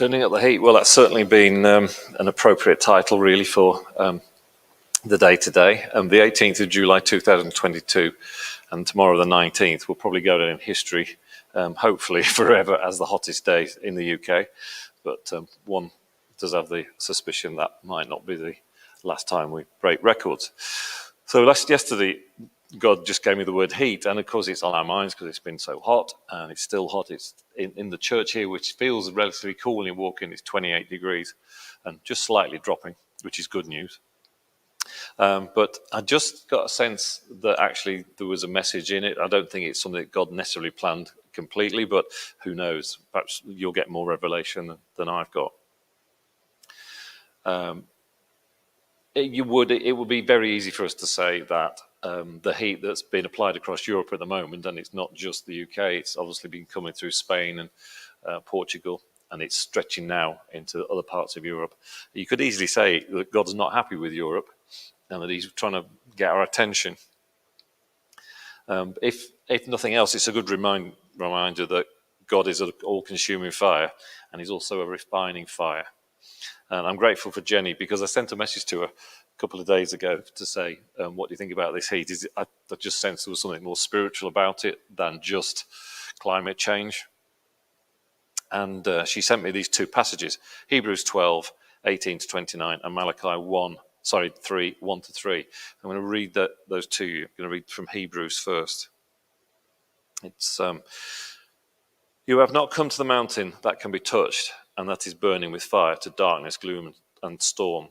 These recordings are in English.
Turning up the heat. Well, that's certainly been an appropriate title, really, for the day today. The 18th of July 2022, and tomorrow the 19th will probably go down in history, hopefully forever, as the hottest day in the UK. But one does have the suspicion that might not be the last time we break records. So yesterday, God just gave me the word heat, and of course it's on our minds because it's been so hot, and it's still hot. It's in the church here, which feels relatively cool when you walk in. It's 28 degrees and just slightly dropping, which is good news. But I just got a sense that actually there was a message in it. I don't think it's something that God necessarily planned completely, but who knows? Perhaps you'll get more revelation than I've got. It would be very easy for us to say that the heat that's been applied across Europe at the moment, and it's not just the UK, it's obviously been coming through Spain and Portugal, and it's stretching now into other parts of Europe. You could easily say that God's not happy with Europe and that he's trying to get our attention. If nothing else, it's a good reminder that God is an all-consuming fire, and he's also a refining fire. And I'm grateful for Jenny, because I sent a message to her a couple of days ago to say, what do you think about this heat? I just sensed there was something more spiritual about it than just climate change. And she sent me these two passages, Hebrews 12, 18 to 29, and Malachi 3, 1 to 3. I'm going to read those to you. I'm going to read from Hebrews first. It's, you have not come to the mountain that can be touched, and that is burning with fire, to darkness, gloom, and storm,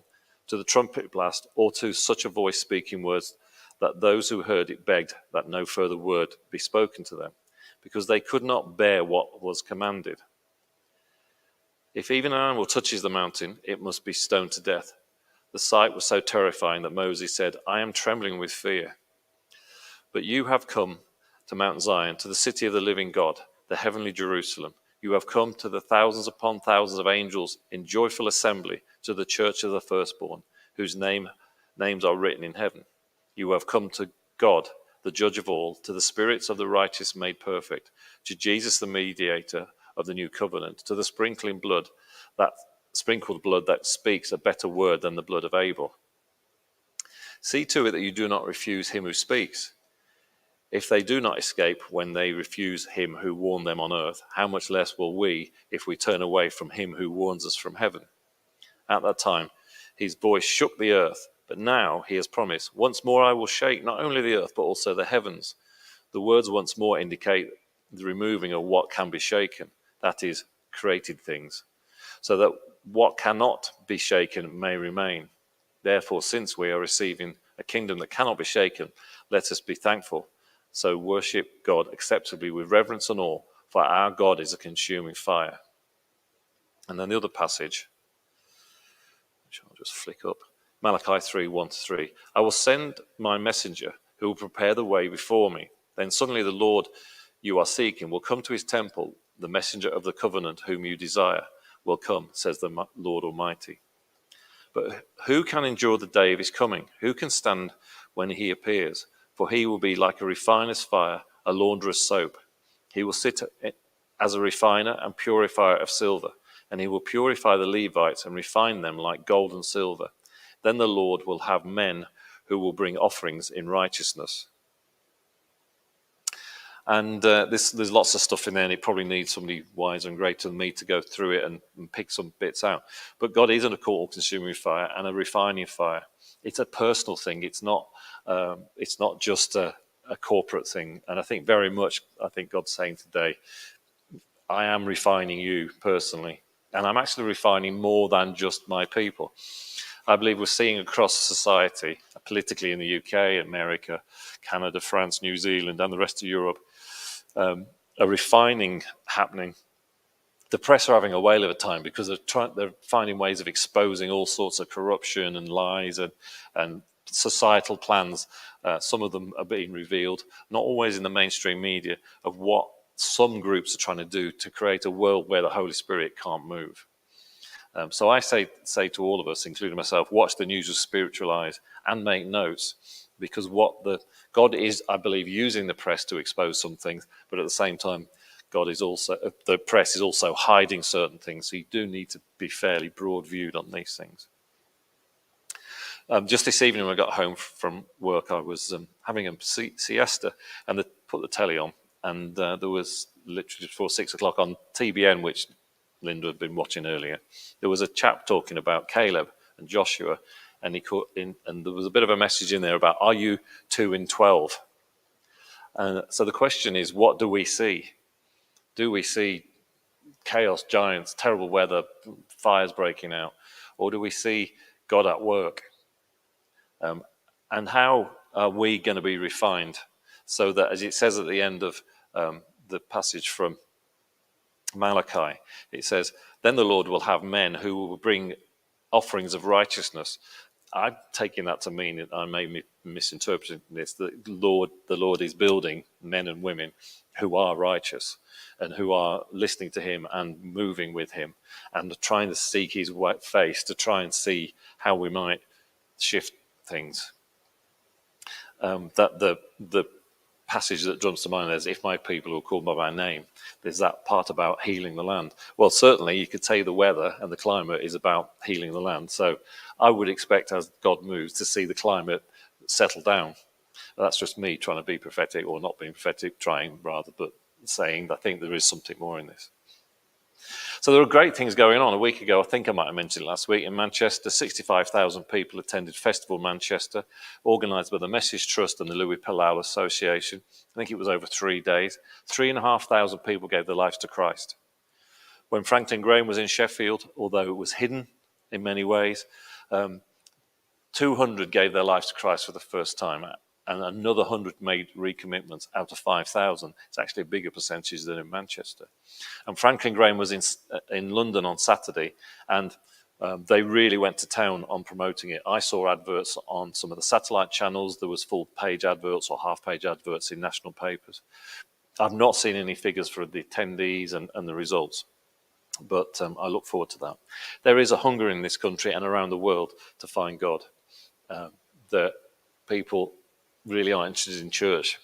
to the trumpet blast, or to such a voice speaking words that those who heard it begged that no further word be spoken to them, because they could not bear what was commanded. If even an animal touches the mountain, it must be stoned to death. The sight was so terrifying that Moses said, I am trembling with fear. But you have come to Mount Zion, to the city of the living God, the heavenly Jerusalem. You have come to the thousands upon thousands of angels in joyful assembly, to the church of the firstborn, whose names are written in heaven. You have come to God, the judge of all, to the spirits of the righteous made perfect, to Jesus the mediator of the new covenant, to the sprinkled blood that speaks a better word than the blood of Abel. See to it that you do not refuse him who speaks. If they do not escape when they refuse him who warned them on earth, how much less will we if we turn away from him who warns us from heaven? At that time, his voice shook the earth, but now he has promised, once more I will shake not only the earth, but also the heavens. The words once more indicate the removing of what can be shaken, that is, created things, so that what cannot be shaken may remain. Therefore, since we are receiving a kingdom that cannot be shaken, let us be thankful. So worship God acceptably with reverence and awe, for our God is a consuming fire. And then the other passage, which I'll just flick up, Malachi 3, 1 to 3. I will send my messenger who will prepare the way before me. Then suddenly the Lord you are seeking will come to his temple. The messenger of the covenant whom you desire will come, says the Lord Almighty. But who can endure the day of his coming? Who can stand when he appears? For he will be like a refiner's fire, a launderer's soap. He will sit as a refiner and purifier of silver, and he will purify the Levites and refine them like gold and silver. Then the Lord will have men who will bring offerings in righteousness. And there's lots of stuff in there, and it probably needs somebody wiser and greater than me to go through it and pick some bits out. But God is an all-consuming fire and a refining fire. It's a personal thing. It's not just a corporate thing. And I think very much, God's saying today, I am refining you personally, and I'm actually refining more than just my people. I believe we're seeing across society, politically in the UK, America, Canada, France, New Zealand, and the rest of Europe, a refining happening. The press are having a whale of a time because they're finding ways of exposing all sorts of corruption and lies and societal plans. Some of them are being revealed, not always in the mainstream media, of what some groups are trying to do to create a world where the Holy Spirit can't move. So I say to all of us, including myself, watch the news with spiritual eyes and make notes, because God is, I believe, using the press to expose some things, but at the same time, the press is also hiding certain things. So you do need to be fairly broad viewed on these things. Just this evening when I got home from work, I was having a siesta, and they put the telly on, and there was literally before 6 o'clock on TBN, which Linda had been watching earlier, there was a chap talking about Caleb and Joshua, and and there was a bit of a message in there about, are you 2 in 12? So the question is, what do we see? Do we see chaos, giants, terrible weather, fires breaking out, or do we see God at work? And how are we going to be refined so that, as it says at the end of the passage from Malachi, it says, then the Lord will have men who will bring offerings of righteousness. I'm taking that to mean that I may be misinterpreting this, that the Lord is building men and women who are righteous and who are listening to him and moving with him and trying to seek his face to try and see how we might shift things. That the passage that jumps to mind is, if my people who are called by my name, there's that part about healing the land. Well, certainly you could say the weather and the climate is about healing the land. So I would expect, as God moves, to see the climate settle down. That's just me trying to be prophetic, or not being prophetic, trying rather, but saying I think there is something more in this. So there are great things going on. A week ago, I think I might have mentioned it last week, in Manchester, 65,000 people attended Festival Manchester, organised by the Message Trust and the Louis Palau Association. I think it was over 3 days. 3,500 people gave their lives to Christ. When Franklin Graham was in Sheffield, although it was hidden in many ways, 200 gave their lives to Christ for the first time, and another 100 made recommitments out of 5,000. It's actually a bigger percentage than in Manchester. And Franklin Graham was in London on Saturday, and they really went to town on promoting it. I saw adverts on some of the satellite channels. There was full-page adverts or half-page adverts in national papers. I've not seen any figures for the attendees and the results, but I look forward to that. There is a hunger in this country and around the world to find God. That people really are interested in church.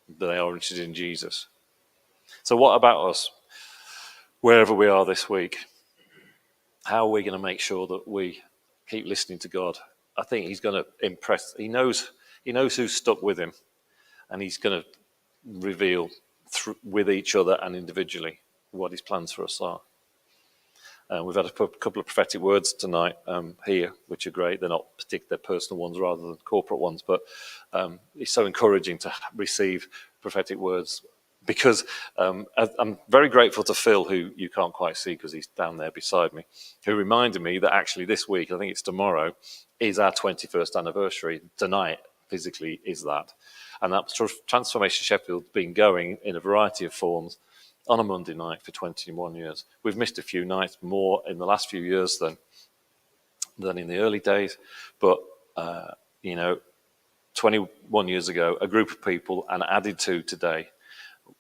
They are interested in Jesus. So what about us? Wherever we are this week, how are we going to make sure that we keep listening to God? I think he's going to impress. He knows who's stuck with him, and he's going to reveal with each other and individually what his plans for us are. We've had a couple of prophetic words tonight here, which are great. They're not particular personal ones rather than corporate ones, but it's so encouraging to receive prophetic words, because I'm very grateful to Phil, who you can't quite see because he's down there beside me, who reminded me that actually this week, I think it's tomorrow, is our 21st anniversary. Tonight, physically, is that. And that Transformation Sheffield's been going in a variety of forms on a Monday night for 21 years. We've missed a few nights more in the last few years than in the early days. But, 21 years ago, a group of people, and added to today,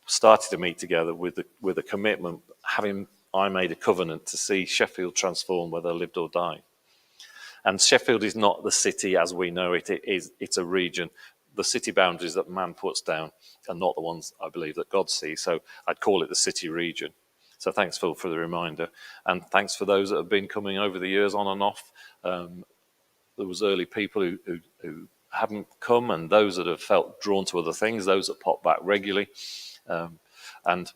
started to meet together with a commitment, I made a covenant to see Sheffield transformed whether lived or died. And Sheffield is not the city as we know it. It's a region. The city boundaries that man puts down are not the ones, I believe, that God sees. So I'd call it the city region. So thanks, Phil, for the reminder. And thanks for those that have been coming over the years on and off. There was early people who haven't come, and those that have felt drawn to other things, those that pop back regularly. And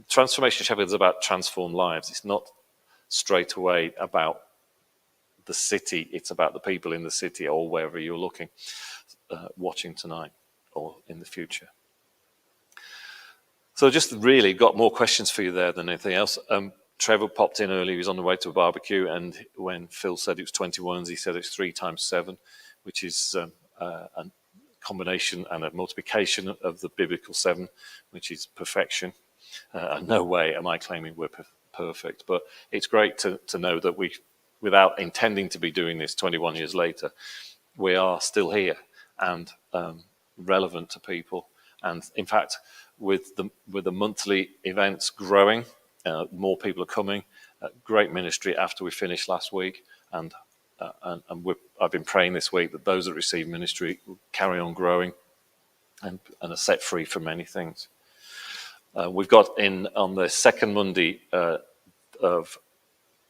Transformation Sheffield is about transformed lives. It's not straight away about the city. It's about the people in the city or wherever you're looking. Watching tonight or in the future. So just really got more questions for you there than anything else. Trevor popped in early. He was on the way to a barbecue, and when Phil said it was 21s, he said it's 3 times 7, which is a combination and a multiplication of the biblical 7, which is perfection. No way am I claiming we're perfect, but it's great to know that we, without intending to be doing this 21 years later, we are still here and relevant to people. And in fact, with the monthly events growing, more people are coming. Great ministry after we finished last week, and I've been praying this week that those that receive ministry will carry on growing and are set free from many things. We've got in on the second Monday of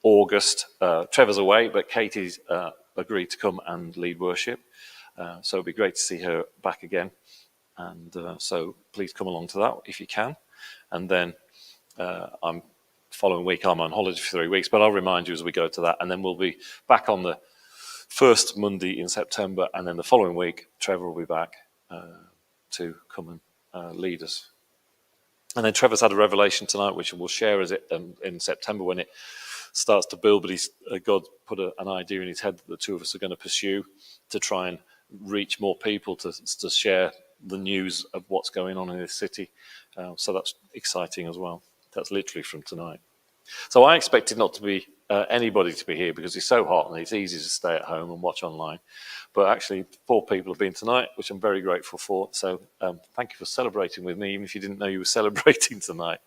August. Trevor's away, but Katie's agreed to come and lead worship. So it'd be great to see her back again. And so please come along to that if you can. And then following week I'm on holiday for 3 weeks, but I'll remind you as we go to that. And then we'll be back on the first Monday in September, and then the following week Trevor will be back to come and lead us. And then Trevor's had a revelation tonight, which we'll share as it in September when it starts to build. But God put an idea in his head that the two of us are going to pursue to try and reach more people, to share the news of what's going on in this city. So that's exciting as well. That's literally from tonight. So I expected not to be anybody to be here because it's so hot and it's easy to stay at home and watch online. But actually 4 people have been tonight, which I'm very grateful for. So thank you for celebrating with me, even if you didn't know you were celebrating tonight.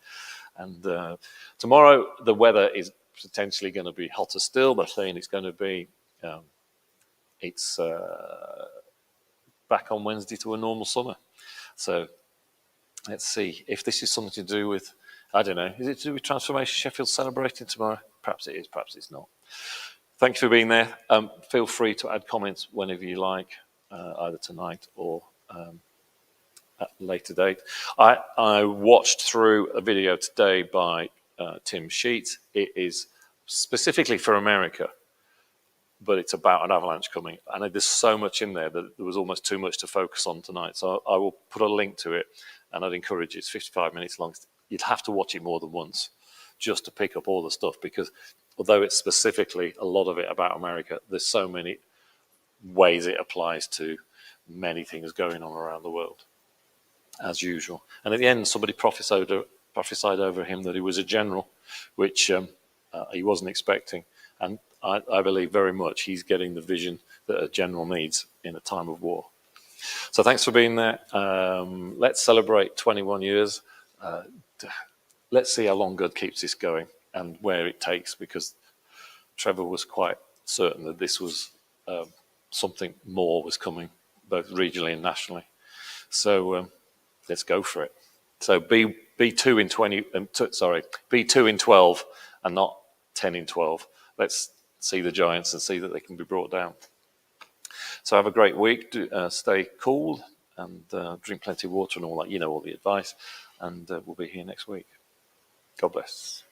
And tomorrow the weather is potentially going to be hotter still. They're saying it's going to be, it's back on Wednesday to a normal summer. So let's see if this is something to do with, I don't know, is it to do with Transformation Sheffield celebrating tomorrow? Perhaps it is, perhaps it's not. Thank you for being there. Feel free to add comments whenever you like, either tonight or at a later date. I watched through a video today by Tim Sheets. It is specifically for America, but it's about an avalanche coming. And there's so much in there that there was almost too much to focus on tonight. So I will put a link to it, and I'd encourage you. It's 55 minutes long. You'd have to watch it more than once just to pick up all the stuff, because although it's specifically a lot of it about America, there's so many ways it applies to many things going on around the world, as usual. And at the end, somebody prophesied over him that he was a general, which he wasn't expecting. And I believe very much he's getting the vision that a general needs in a time of war. So thanks for being there. Let's celebrate 21 years. Let's see how long God keeps this going and where it takes, because Trevor was quite certain that this was something more was coming, both regionally and nationally. So let's go for it. So be 2 in 20. Be 2 in 12 and not 10 in 12. Let's see the giants and see that they can be brought down. So have a great week. Stay cool and drink plenty of water and all that. You know all the advice. And we'll be here next week. God bless.